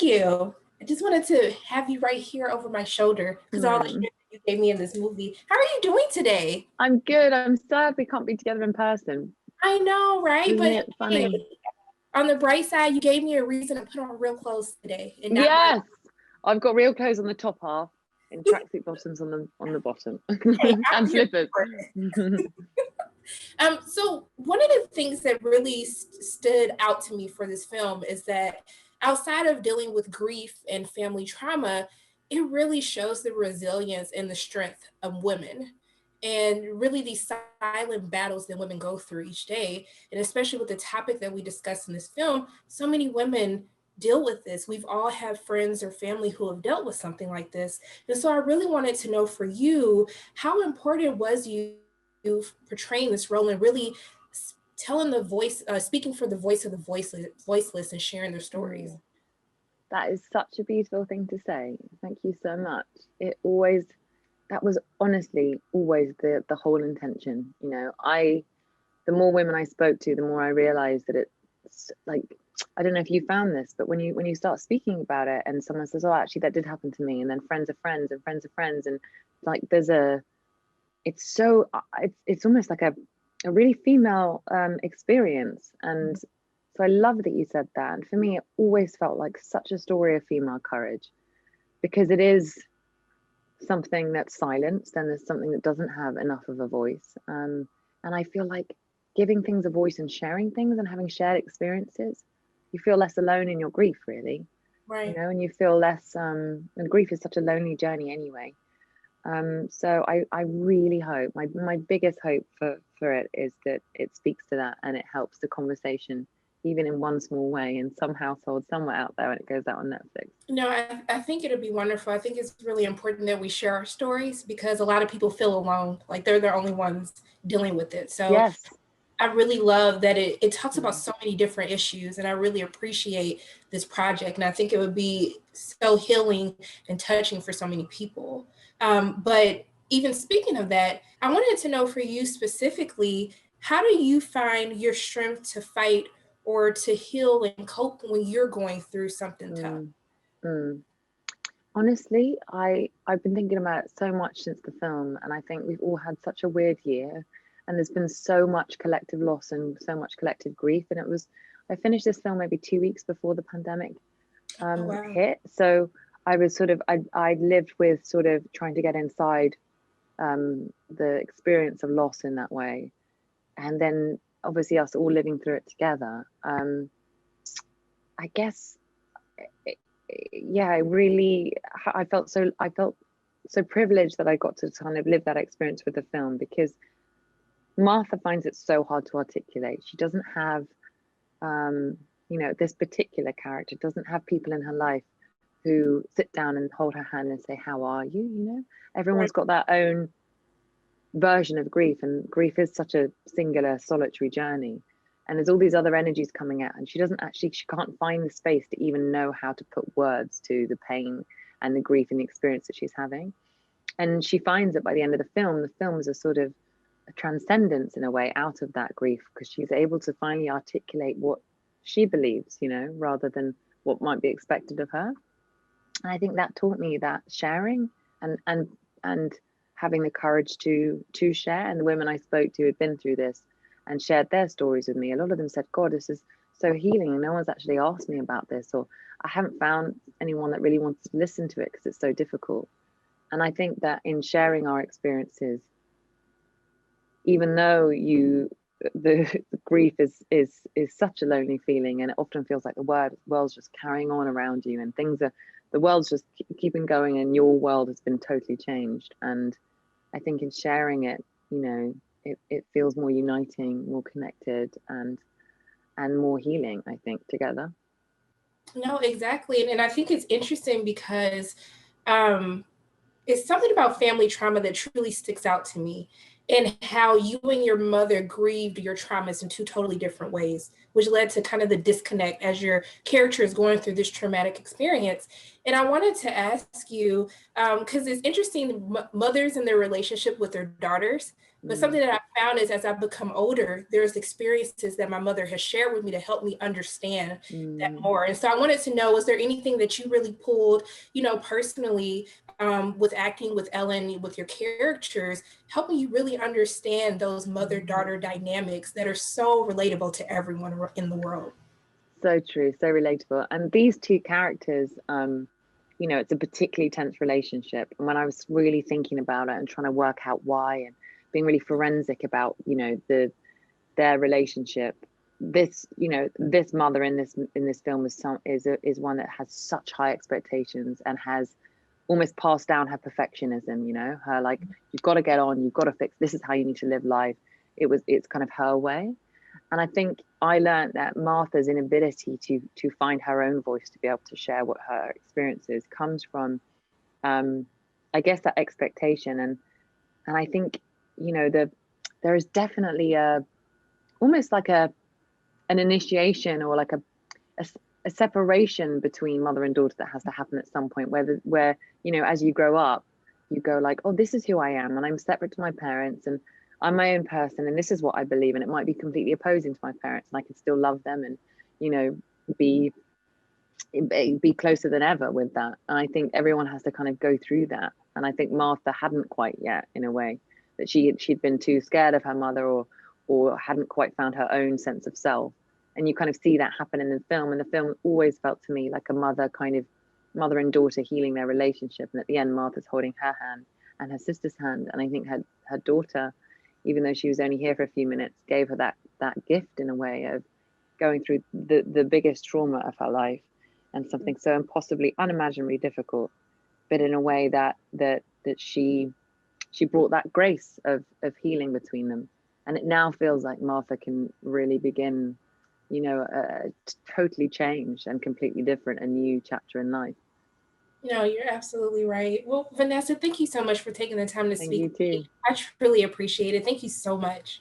you. I just wanted to have you right here over my shoulder because all the shit you gave me in this movie. How are you doing today? I'm good. I'm sad we can't be together in person. I know, right? Isn't But it hey, funny? on the bright side, you gave me a reason to put on real clothes today and not my Yes, I've got real clothes on the top half and tracksuit bottoms on the bottom hey, and I'm here slippers. for it. So one of the things that really stood out to me for this film is that outside of dealing with grief and family trauma, it really shows the resilience and the strength of women and really these silent battles that women go through each day. And especially with the topic that we discussed in this film, so many women deal with this. We've all had friends or family who have dealt with something like this. And so I really wanted to know for you, how important was you portraying this role and really telling the voice, speaking for the voice of the voiceless and sharing their stories. That is such a beautiful thing to say. Thank you so much. It always, that was honestly always the whole intention. The more women I spoke to, the more I realized that it's like, I don't know if you found this, but when you start speaking about it and someone says, oh, actually that did happen to me, and then friends of friends and friends of friends, and like it's almost like a really female experience. And so I love that you said that. And for me, it always felt like such a story of female courage, because it is something that's silenced and there's something that doesn't have enough of a voice. And I feel like giving things a voice and sharing things and having shared experiences, you feel less alone in your grief, really. Right. And you feel less, and grief is such a lonely journey anyway. So I really hope, my biggest hope for it is that it speaks to that and it helps the conversation, even in one small way, in some household somewhere out there when it goes out on Netflix. No, I think it'll be wonderful. I think it's really important that we share our stories because a lot of people feel alone, like they're the only ones dealing with it. So Yes. I really love that it talks about so many different issues, and I really appreciate this project. And I think it would be so healing and touching for so many people. But even speaking of that, I wanted to know for you specifically, how do you find your strength to fight or to heal and cope when you're going through something tough? Mm, mm. Honestly, I've been thinking about it so much since the film, and I think we've all had such a weird year, and there's been so much collective loss and so much collective grief. And I finished this film maybe 2 weeks before the pandemic Oh, wow. hit. So I was I lived with sort of trying to get inside the experience of loss in that way, and then obviously us all living through it together. I guess, yeah, I felt so privileged that I got to kind of live that experience with the film, because Martha finds it so hard to articulate. She doesn't have, this particular character doesn't have people in her life who sit down and hold her hand and say, "How are you?" Everyone's got their own version of grief, and grief is such a singular, solitary journey. And there's all these other energies coming out, and she can't find the space to even know how to put words to the pain and the grief and the experience that she's having. And she finds that by the end of the film is a sort of a transcendence in a way out of that grief, because she's able to finally articulate what she believes, rather than what might be expected of her. And I think that taught me that sharing and having the courage to share. And the women I spoke to had been through this and shared their stories with me. A lot of them said, God, this is so healing, and no one's actually asked me about this, or I haven't found anyone that really wants to listen to it because it's so difficult. And I think that in sharing our experiences, even though the grief is such a lonely feeling, and it often feels like the world's just carrying on around you, and the world's just keeping going, and your world has been totally changed. And I think in sharing it, it feels more uniting, more connected, and more healing, I think, together. No, exactly. And I think it's interesting because it's something about family trauma that truly sticks out to me, and how you and your mother grieved your traumas in two totally different ways, which led to kind of the disconnect as your character is going through this traumatic experience. And I wanted to ask you, because it's interesting, mothers and their relationship with their daughters. But something that I found is as I've become older, there's experiences that my mother has shared with me to help me understand that more. And so I wanted to know, was there anything that you really pulled, personally, with acting with Ellen, with your characters, helping you really understand those mother-daughter dynamics that are so relatable to everyone in the world? So true, so relatable. And these two characters, it's a particularly tense relationship. And when I was really thinking about it and trying to work out why and being really forensic about, their relationship, this mother in this film is one that has such high expectations and has almost passed down her perfectionism, her like, you've got to get on, you've got to fix, this is how you need to live life. It's kind of her way. And I think I learned that Martha's inability to find her own voice, to be able to share what her experience is, comes from, I guess, that expectation. And I think, there is definitely almost like an initiation or like a separation between mother and daughter that has to happen at some point, where as you grow up, you go like, oh, this is who I am, and I'm separate to my parents, and I'm my own person, and this is what I believe, and it might be completely opposing to my parents, and I can still love them and be closer than ever with that. And I think everyone has to kind of go through that. And I think Martha hadn't quite yet, in a way, that she'd been too scared of her mother or hadn't quite found her own sense of self. And you kind of see that happen in the film. And the film always felt to me like a mother and daughter healing their relationship. And at the end, Martha's holding her hand and her sister's hand. And I think her daughter, even though she was only here for a few minutes, gave her that gift in a way of going through the biggest trauma of her life and something so impossibly, unimaginably difficult, but in a way that she brought that grace of healing between them. And it now feels like Martha can really begin, totally changed and completely different, a new chapter in life. No, you're absolutely right. Well, Vanessa, thank you so much for taking the time to Thank speak you with me. too. I truly appreciate it. Thank you so much.